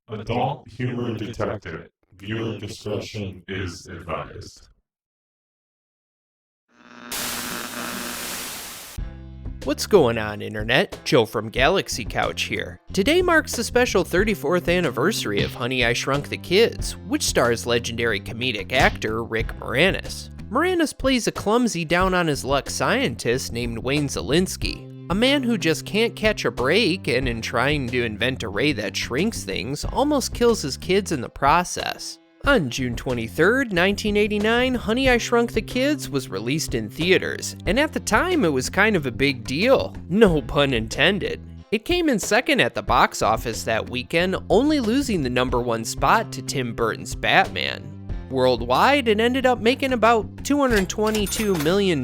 Adult humor detected. Viewer discretion is advised. What's going on, Internet? Joe from Galaxy Couch here. Today marks the special 34th anniversary of Honey, I Shrunk the Kids, which stars legendary comedic actor Rick Moranis. Moranis plays a clumsy, down-on-his-luck scientist named Wayne Szalinski, a man who just can't catch a break and, in trying to invent a ray that shrinks things, almost kills his kids in the process. On June 23rd, 1989, Honey, I Shrunk the Kids was released in theaters, and at the time it was kind of a big deal. No pun intended. It came in second at the box office that weekend, only losing the #1 spot to Tim Burton's Batman. Worldwide, it ended up making about $222 million,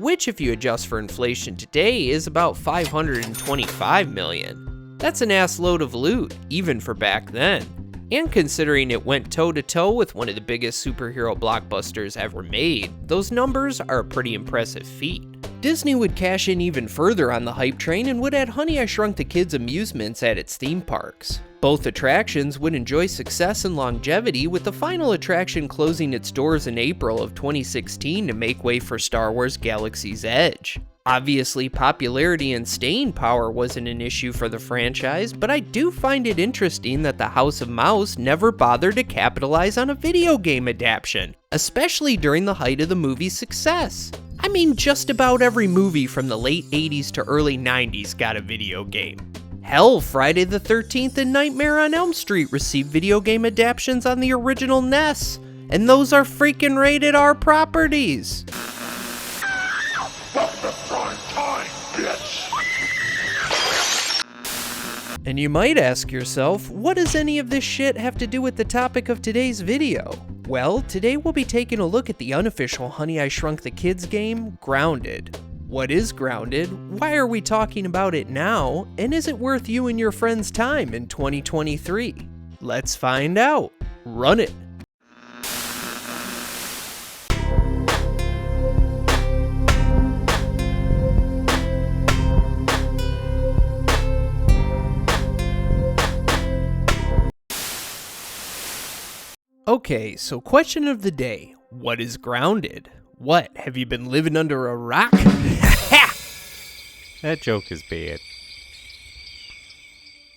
which if you adjust for inflation today is about $525 million. That's an ass load of loot, even for back then. And considering it went toe-to-toe with one of the biggest superhero blockbusters ever made, those numbers are a pretty impressive feat. Disney would cash in even further on the hype train and would add Honey, I Shrunk the Kids amusements at its theme parks. Both attractions would enjoy success and longevity, with the final attraction closing its doors in April of 2016 to make way for Star Wars Galaxy's Edge. Obviously, popularity and staying power wasn't an issue for the franchise, but I do find it interesting that the House of Mouse never bothered to capitalize on a video game adaptation, especially during the height of the movie's success. I mean, just about every movie from the late 80s to early 90s got a video game. Hell, Friday the 13th and Nightmare on Elm Street received video game adaptations on the original NES, and those are freaking rated R properties. And you might ask yourself, what does any of this shit have to do with the topic of today's video? Well, today we'll be taking a look at the unofficial Honey, I Shrunk the Kids game, Grounded. What is Grounded? Why are we talking about it now? And is it worth you and your friends' time in 2023? Let's find out. Run it. Okay, so question of the day. What is grounded? What, have you been living under a rock? That joke is bad.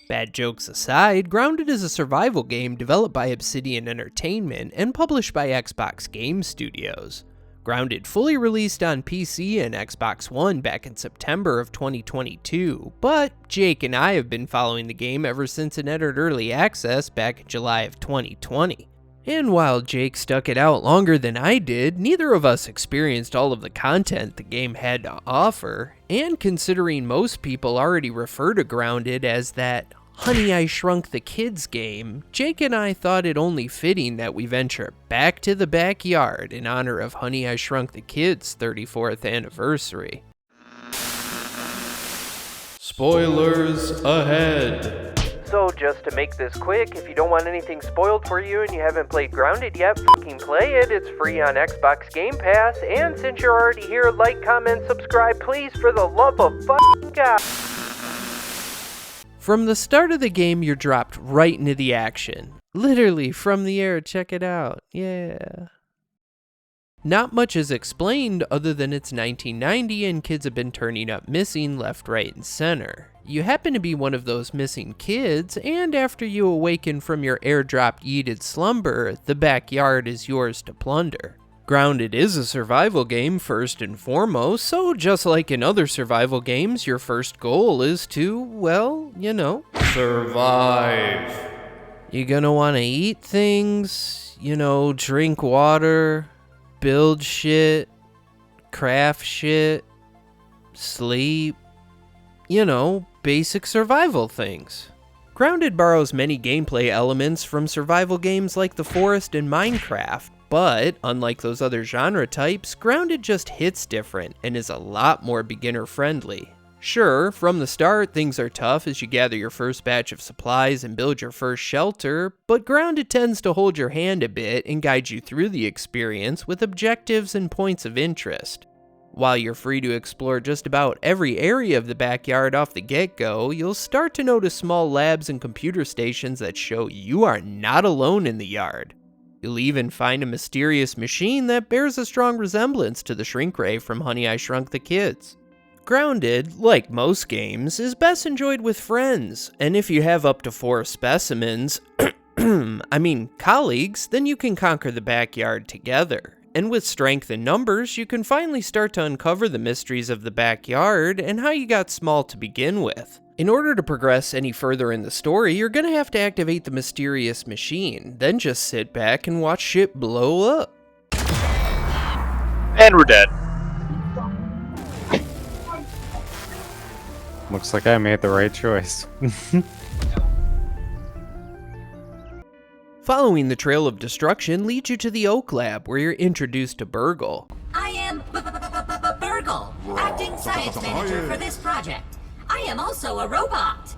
Bad jokes aside, Grounded is a survival game developed by Obsidian Entertainment and published by Xbox Game Studios. Grounded fully released on PC and Xbox One back in September of 2022, but Jake and I have been following the game ever since it entered early access back in July of 2020. And while Jake stuck it out longer than I did, neither of us experienced all of the content the game had to offer, and considering most people already refer to Grounded as that Honey, I Shrunk the Kids game, Jake and I thought it only fitting that we venture back to the backyard in honor of Honey, I Shrunk the Kids' 34th anniversary. Spoilers ahead. So just to make this quick, if you don't want anything spoiled for you and you haven't played Grounded yet, fucking play it. It's free on Xbox Game Pass. And since you're already here, like, comment, subscribe, please, for the love of fucking God. From the start of the game, you're dropped right into the action. Literally from the air, check it out. Yeah. Not much is explained other than it's 1990 and kids have been turning up missing left, right, and center. You happen to be one of those missing kids, and after you awaken from your airdropped yeeted slumber, the backyard is yours to plunder. Grounded is a survival game first and foremost, so just like in other survival games, your first goal is to, well, you know, Survive. you're gonna wanna eat things, drink water, build shit, craft shit, sleep, basic survival things. Grounded borrows many gameplay elements from survival games like The Forest and Minecraft, but unlike those other genre types, Grounded just hits different and is a lot more beginner friendly. Sure, from the start, things are tough as you gather your first batch of supplies and build your first shelter, but Grounded tends to hold your hand a bit and guide you through the experience with objectives and points of interest. While you're free to explore just about every area of the backyard off the get-go, you'll start to notice small labs and computer stations that show you are not alone in the yard. You'll even find a mysterious machine that bears a strong resemblance to the shrink ray from Honey, I Shrunk the Kids. Grounded, like most games, is best enjoyed with friends, and if you have up to 4 specimens, colleagues, then you can conquer the backyard together. And with strength in numbers, you can finally start to uncover the mysteries of the backyard and how you got small to begin with. In order to progress any further in the story, you're gonna have to activate the mysterious machine, then just sit back and watch shit blow up. And we're dead. Looks like I made the right choice. Following the trail of destruction leads you to the Oak Lab, where you're introduced to BURG.L. I am BURG.L, acting science manager for this project. I am also a robot.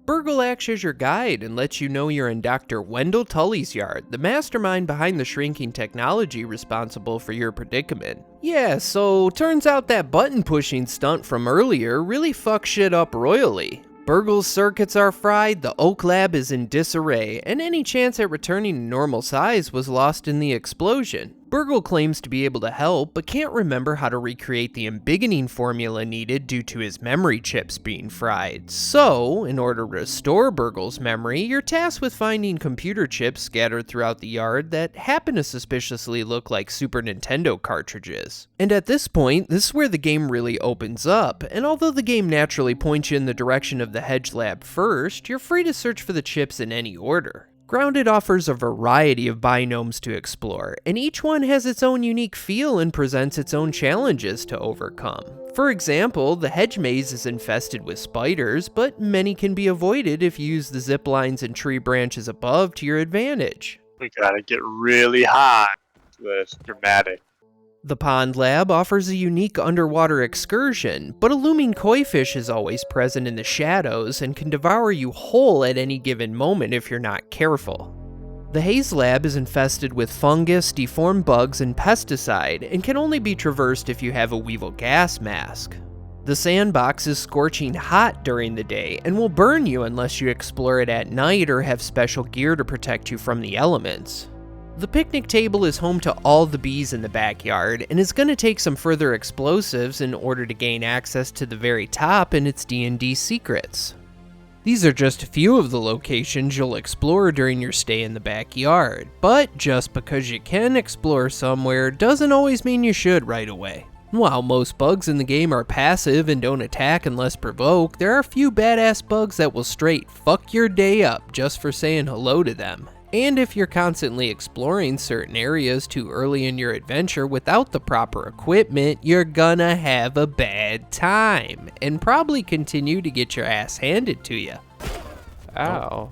BURG.L acts as your guide and lets you know you're in Dr. Wendell Tully's yard, the mastermind behind the shrinking technology responsible for your predicament. Yeah, so turns out that button-pushing stunt from earlier really fucks shit up royally. BURG.L's circuits are fried, the Oak Lab is in disarray, and any chance at returning to normal size was lost in the explosion. BURG.L claims to be able to help, but can't remember how to recreate the embiggening formula needed due to his memory chips being fried. So, in order to restore BURG.L's memory, you're tasked with finding computer chips scattered throughout the yard that happen to suspiciously look like Super Nintendo cartridges. And at this point, this is where the game really opens up, and although the game naturally points you in the direction of the Hedge Lab first, you're free to search for the chips in any order. Grounded offers a variety of biomes to explore, and each one has its own unique feel and presents its own challenges to overcome. For example, the hedge maze is infested with spiders, but many can be avoided if you use the zip lines and tree branches above to your advantage. We gotta get really high. That's dramatic. The Pond Lab offers a unique underwater excursion, but a looming koi fish is always present in the shadows and can devour you whole at any given moment if you're not careful. The Haze Lab is infested with fungus, deformed bugs, and pesticide, and can only be traversed if you have a Weevil gas mask. The Sandbox is scorching hot during the day and will burn you unless you explore it at night or have special gear to protect you from the elements. The picnic table is home to all the bees in the backyard, and is going to take some further explosives in order to gain access to the very top and its D&D secrets. These are just a few of the locations you'll explore during your stay in the backyard, but just because you can explore somewhere doesn't always mean you should right away. While most bugs in the game are passive and don't attack unless provoked, there are a few badass bugs that will straight fuck your day up just for saying hello to them. And if you're constantly exploring certain areas too early in your adventure without the proper equipment, you're gonna have a bad time, and probably continue to get your ass handed to you. Ow.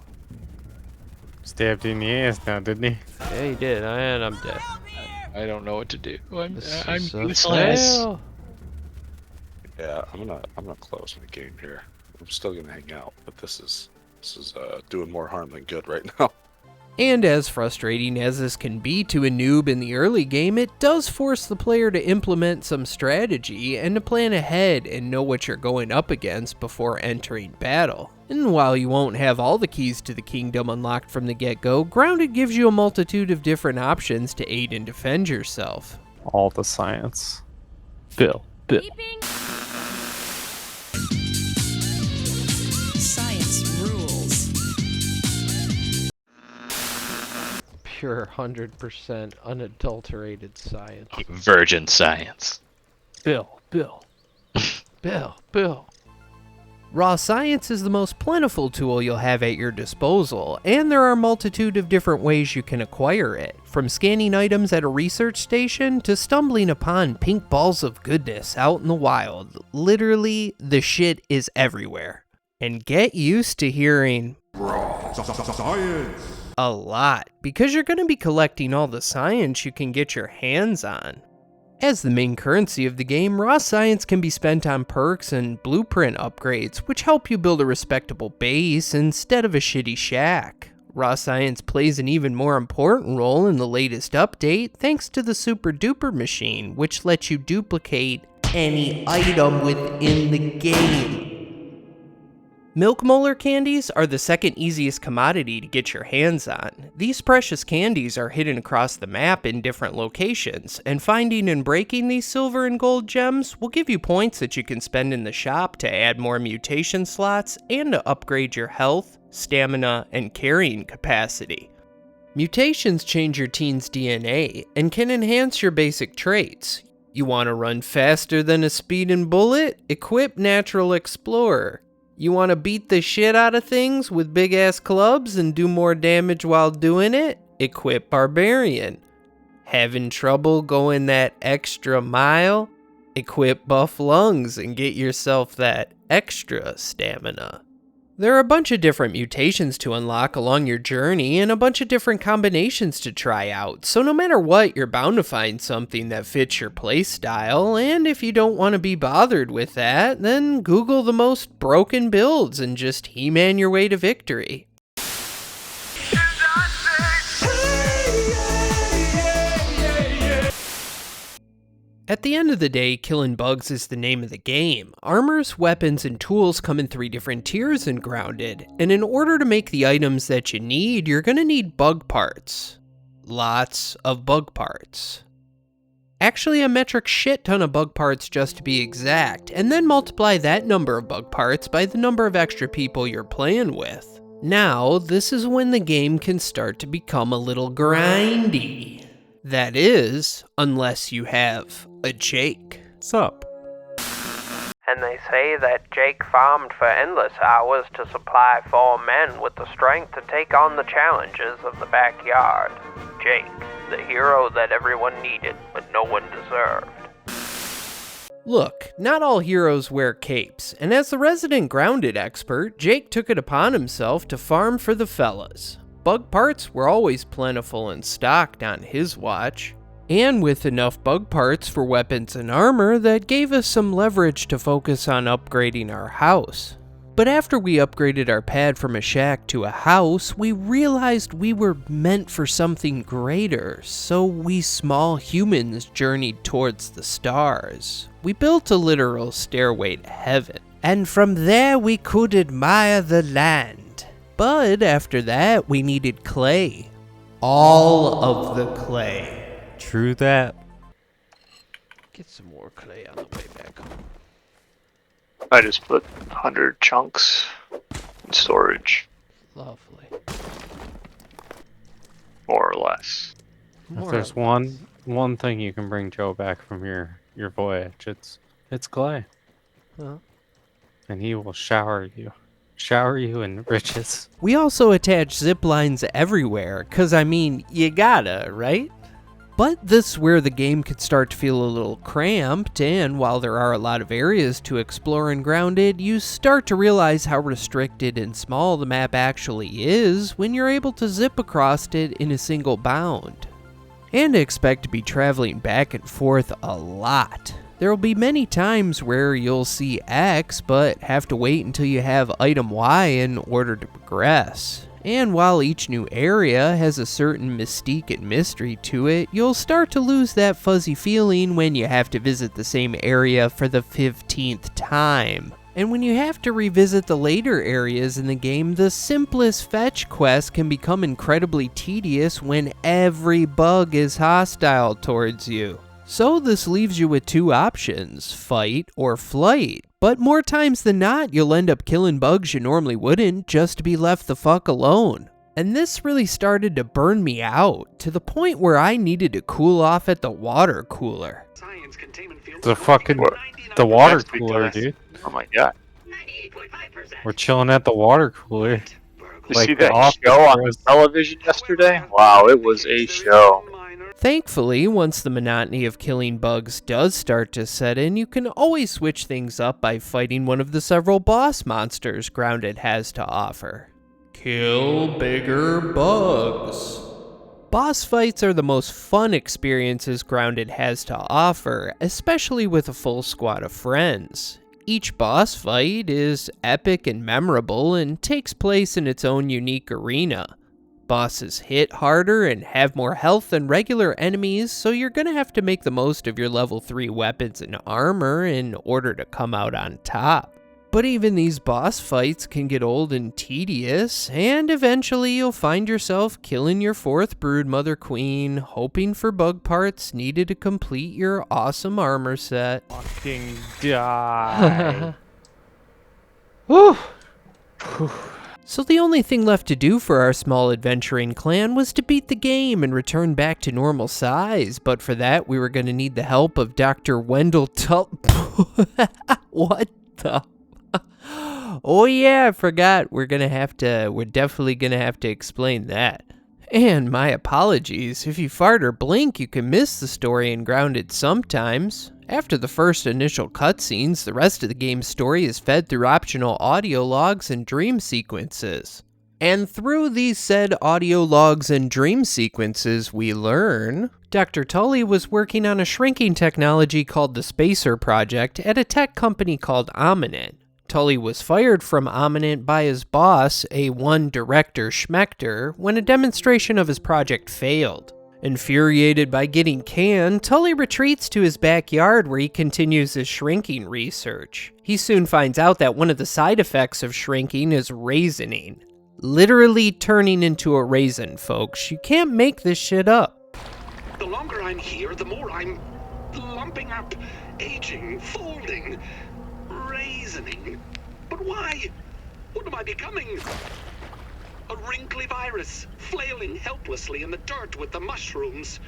Stabbed you in the ass now, didn't he? Yeah, he did, and I'm dead. I don't know what to do. I'm This is a useless. fail. Yeah, I'm gonna close my game here. I'm still gonna hang out, but this is doing more harm than good right now. And as frustrating as this can be to a noob in the early game, it does force the player to implement some strategy and to plan ahead and know what you're going up against before entering battle. And while you won't have all the keys to the kingdom unlocked from the get-go, Grounded gives you a multitude of different options to aid and defend yourself. All the science. Bill. Science rules. Pure 100% unadulterated science. Virgin science. Bill. Raw science is the most plentiful tool you'll have at your disposal, and there are a multitude of different ways you can acquire it, from scanning items at a research station to stumbling upon pink balls of goodness out in the wild. Literally, the shit is everywhere. And get used to hearing a lot, because you're going to be collecting all the science you can get your hands on. As the main currency of the game, raw science can be spent on perks and blueprint upgrades, which help you build a respectable base instead of a shitty shack. Raw science plays an even more important role in the latest update thanks to the Super Duper machine, which lets you duplicate any item within the game. Milk molar candies are the second easiest commodity to get your hands on. These precious candies are hidden across the map in different locations, and finding and breaking these silver and gold gems will give you points that you can spend in the shop to add more mutation slots and to upgrade your health, stamina, and carrying capacity. Mutations change your teen's DNA and can enhance your basic traits. You want to run faster than a speeding bullet? Equip Natural Explorer. You want to beat the shit out of things with big ass clubs and do more damage while doing it? Equip Barbarian. Having trouble going that extra mile? Equip Buff Lungs and get yourself that extra stamina. There are a bunch of different mutations to unlock along your journey and a bunch of different combinations to try out, so no matter what, you're bound to find something that fits your playstyle, and if you don't want to be bothered with that, then Google the most broken builds and just He-Man your way to victory. At the end of the day, killing bugs is the name of the game. Armors, weapons, and tools come in 3 different tiers in Grounded, and in order to make the items that you need, you're gonna need bug parts. Lots of bug parts. Actually, a metric shit ton of bug parts just to be exact, and then multiply that number of bug parts by the number of extra people you're playing with. Now, this is when the game can start to become a little grindy. That is, unless you have a Jake. What's up? And they say that Jake farmed for endless hours to supply 4 men with the strength to take on the challenges of the backyard. Jake, the hero that everyone needed, but no one deserved. Look, not all heroes wear capes, and as the resident Grounded expert, Jake took it upon himself to farm for the fellas. Bug parts were always plentiful and stocked on his watch, and with enough bug parts for weapons and armor, that gave us some leverage to focus on upgrading our house. But after we upgraded our pad from a shack to a house, we realized we were meant for something greater, so we small humans journeyed towards the stars. We built a literal stairway to heaven, and from there we could admire the land. But after that, we needed clay. All of the clay. True that. Get some more clay on the way back home. I just put 100 chunks in storage, Lovely. more or less. If there's one thing you can bring Joe back from your voyage, it's clay. Well. And he will shower you in riches. We also attach zip lines everywhere, cause I mean, you gotta, right? But this is where the game could start to feel a little cramped, and while there are a lot of areas to explore in Grounded, you start to realize how restricted and small the map actually is when you're able to zip across it in a single bound. And expect to be traveling back and forth a lot. There will be many times where you'll see X, but have to wait until you have item Y in order to progress. And while each new area has a certain mystique and mystery to it, you'll start to lose that fuzzy feeling when you have to visit the same area for the 15th time. And when you have to revisit the later areas in the game, the simplest fetch quest can become incredibly tedious when every bug is hostile towards you. So this leaves you with 2 options, fight or flight. But more times than not, you'll end up killing bugs you normally wouldn't just to be left the fuck alone. And this really started to burn me out, to the point where I needed to cool off at the water cooler. The water cooler, dude. Oh my god. We're chilling at the water cooler. You Like see the that office show on was- television yesterday? Wow, it was a show. Thankfully, once the monotony of killing bugs does start to set in, you can always switch things up by fighting one of the several boss monsters Grounded has to offer. Kill bigger bugs. Boss fights are the most fun experiences Grounded has to offer, especially with a full squad of friends. Each boss fight is epic and memorable and takes place in its own unique arena. Bosses hit harder and have more health than regular enemies, so you're gonna have to make the most of your level 3 weapons and armor in order to come out on top. But even these boss fights can get old and tedious, and eventually you'll find yourself killing your 4th Broodmother Queen, hoping for bug parts needed to complete your awesome armor set. Fucking die. Whew. So the only thing left to do for our small adventuring clan was to beat the game and return back to normal size, but for that we were going to need the help of Dr. Wendell What the? Oh yeah, I forgot. We're definitely gonna have to explain that. And my apologies, if you fart or blink, you can miss the story in Grounded sometimes. After the first initial cutscenes, the rest of the game's story is fed through optional audio logs and dream sequences. And through these said audio logs and dream sequences, we learn Dr. Tully was working on a shrinking technology called the Spacer Project at a tech company called Ominent. Tully was fired from Ominent by his boss, A1 director Schmechter, when a demonstration of his project failed. Infuriated by getting canned, Tully retreats to his backyard where he continues his shrinking research. He soon finds out that one of the side effects of shrinking is raisening. Literally turning into a raisin, folks. You can't make this shit up. The longer I'm here, the more I'm lumping up, aging, folding, raisening. But why? What am I becoming? A wrinkly virus, flailing helplessly in the dirt with the mushrooms.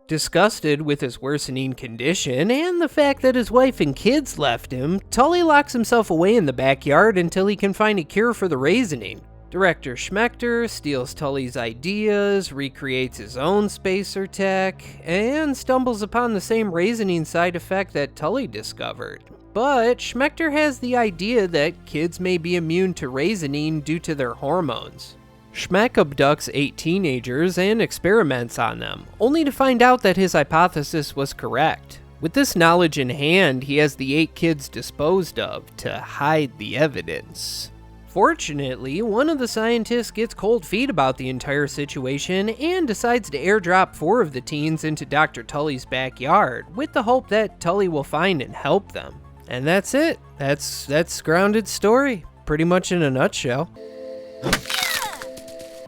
Disgusted with his worsening condition and the fact that his wife and kids left him, Tully locks himself away in the backyard until he can find a cure for the raisening. Director Schmechter steals Tully's ideas, recreates his own spacer tech, and stumbles upon the same raisening side effect that Tully discovered. But Schmechter has the idea that kids may be immune to raisening due to their hormones. Schmeck abducts 8 teenagers and experiments on them, only to find out that his hypothesis was correct. With this knowledge in hand, he has the 8 kids disposed of to hide the evidence. Fortunately, one of the scientists gets cold feet about the entire situation and decides to airdrop 4 of the teens into Dr. Tully's backyard, with the hope that Tully will find and help them. And that's it. That's Grounded's story, pretty much in a nutshell.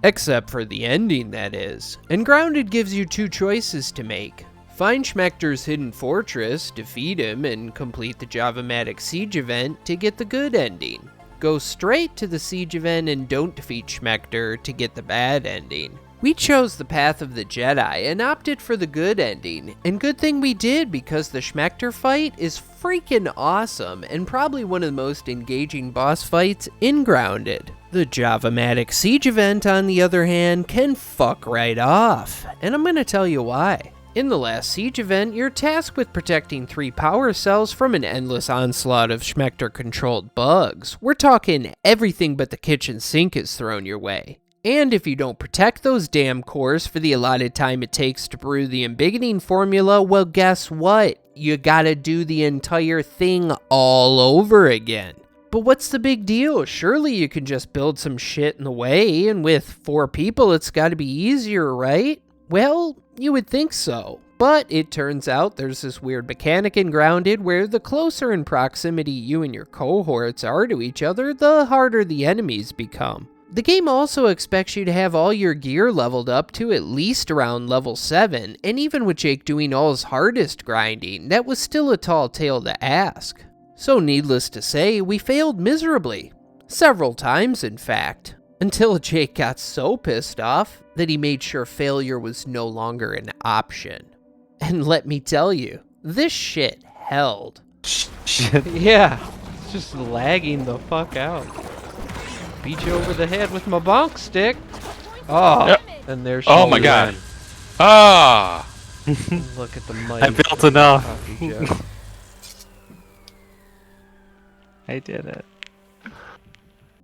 Except for the ending, that is. And Grounded gives you 2 choices to make. Find Schmechter's hidden fortress, defeat him, and complete the Java-matic siege event to get the good ending. Go straight to the siege event and don't defeat Schmechter to get the bad ending. We chose the path of the Jedi and opted for the good ending, and good thing we did because the Schmechter fight is freaking awesome and probably one of the most engaging boss fights in Grounded. The Java-matic siege event, on the other hand, can fuck right off, and I'm gonna tell you why. In the last siege event, you're tasked with protecting 3 power cells from an endless onslaught of Schmechter-controlled bugs. We're talking everything but the kitchen sink is thrown your way. And if you don't protect those damn cores for the allotted time it takes to brew the embiggening formula, well, guess what? You gotta do the entire thing all over again. But what's the big deal? Surely you can just build some shit in the way, and with 4 people it's gotta be easier, right? Well, you would think so. But it turns out there's this weird mechanic in Grounded where the closer in proximity you and your cohorts are to each other, the harder the enemies become. The game also expects you to have all your gear leveled up to at least around level 7, and even with Jake doing all his hardest grinding, that was still a tall tale to ask. So needless to say, we failed miserably. Several times, in fact. Until Jake got so pissed off that he made sure failure was no longer an option. And let me tell you, this shit held. Shit. Yeah, it's just lagging the fuck out. Beat you over the head with my bonk stick. Oh, Yep. And there's Oh my god. Ah! Look at the mic. I built enough. Coffee joke. I did it.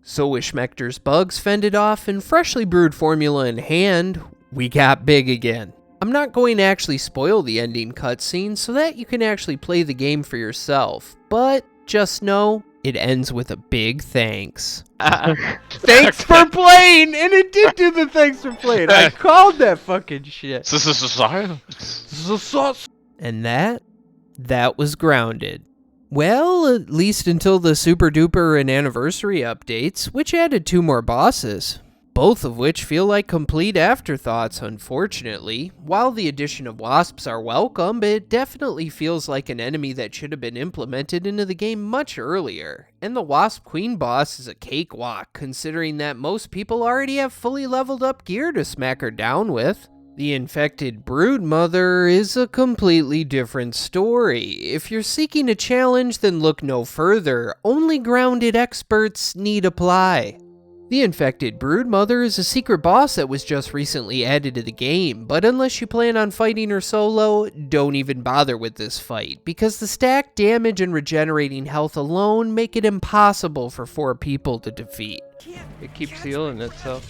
So with Schmechter's bugs fended off and freshly brewed formula in hand, we got big again. I'm not going to actually spoil the ending cutscene so that you can actually play the game for yourself, but just know It ends with a big thanks. Thanks for playing! And it did do the thanks for playing. I called that fucking shit. And that was Grounded. Well, at least until the Super Duper and Anniversary updates, which added 2 more bosses. Both of which feel like complete afterthoughts, unfortunately. While the addition of wasps are welcome, it definitely feels like an enemy that should have been implemented into the game much earlier. And the Wasp Queen boss is a cakewalk, considering that most people already have fully leveled up gear to smack her down with. The infected broodmother is a completely different story. If you're seeking a challenge, then look no further. Only Grounded experts need apply. The infected broodmother is a secret boss that was just recently added to the game, but unless you plan on fighting her solo, don't even bother with this fight, because the stack damage and regenerating health alone make it impossible for 4 people to defeat. It keeps healing itself.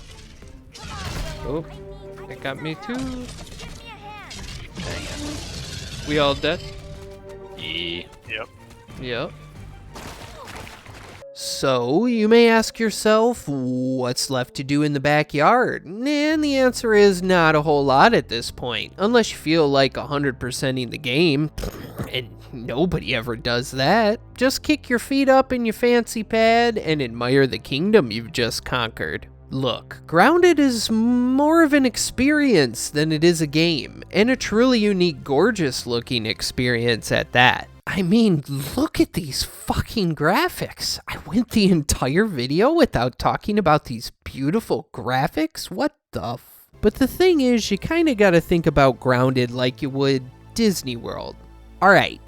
Oh, it got me too. Dang it. We all dead? Yep. Yep. So, you may ask yourself, what's left to do in the backyard? And the answer is not a whole lot at this point, unless you feel like 100%ing the game, and nobody ever does that. Just kick your feet up in your fancy pad and admire the kingdom you've just conquered. Look, Grounded is more of an experience than it is a game, and a truly unique, gorgeous looking experience at that. I mean, look at these fucking graphics. I went the entire video without talking about these beautiful graphics? What the f... But the thing is, you kinda gotta think about Grounded like you would Disney World. Alright,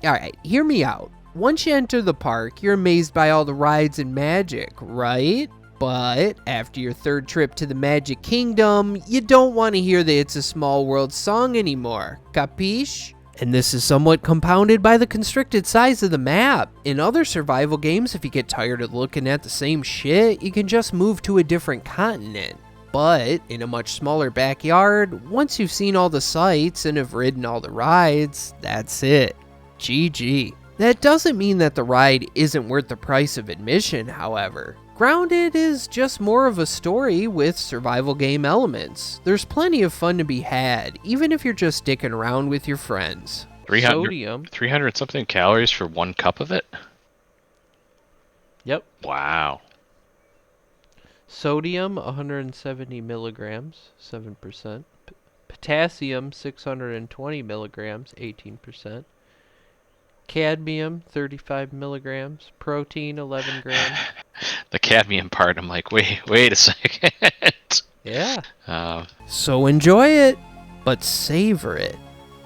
hear me out. Once you enter the park, you're amazed by all the rides and magic, right? But after your 3rd trip to the Magic Kingdom, you don't want to hear the It's a Small World song anymore. Capiche? And this is somewhat compounded by the constricted size of the map. In other survival games, if you get tired of looking at the same shit, you can just move to a different continent. But in a much smaller backyard, once you've seen all the sights and have ridden all the rides, that's it. GG. That doesn't mean that the ride isn't worth the price of admission, however. Grounded is just more of a story with survival game elements. There's plenty of fun to be had, even if you're just sticking around with your friends. 300 something calories for 1 cup of it? Yep. Wow. Sodium, 170 milligrams, 7%. Potassium, 620 milligrams, 18%. Cadmium, 35 milligrams. Protein, 11 grams. The cadmium part, I'm like, wait a second. Yeah. So enjoy it, but savor it.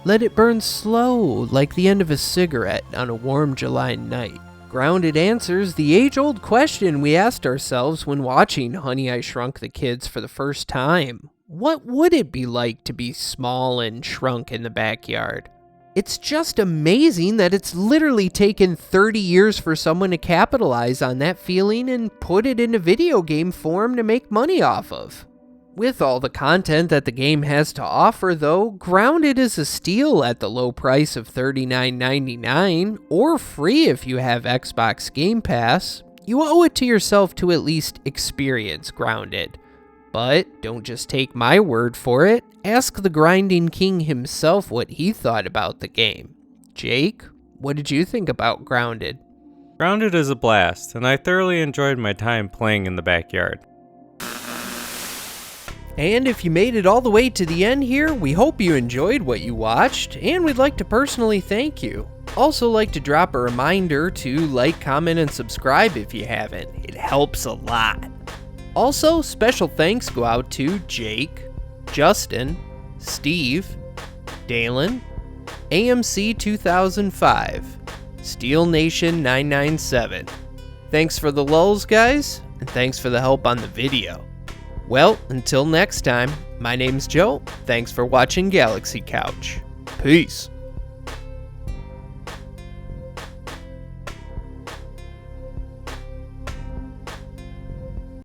Let it burn slow, like the end of a cigarette on a warm July night. Grounded answers the age-old question we asked ourselves when watching Honey, I Shrunk the Kids for the first time. What would it be like to be small and shrunk in the backyard? It's just amazing that it's literally taken 30 years for someone to capitalize on that feeling and put it into video game form to make money off of. With all the content that the game has to offer, though, Grounded is a steal at the low price of $39.99, or free if you have Xbox Game Pass. You owe it to yourself to at least experience Grounded. But don't just take my word for it. Ask the Grinding King himself what he thought about the game. Jake, what did you think about Grounded? Grounded is a blast, and I thoroughly enjoyed my time playing in the backyard. And if you made it all the way to the end here, we hope you enjoyed what you watched, and we'd like to personally thank you. Also like to drop a reminder to like, comment, and subscribe if you haven't. It helps a lot. Also, special thanks go out to Jake, Justin, Steve, Dalen, AMC 2005, Steel Nation 997. Thanks for the lulz, guys, and thanks for the help on the video. Well, until next time, my name's Joe. Thanks for watching Galaxy Couch. Peace.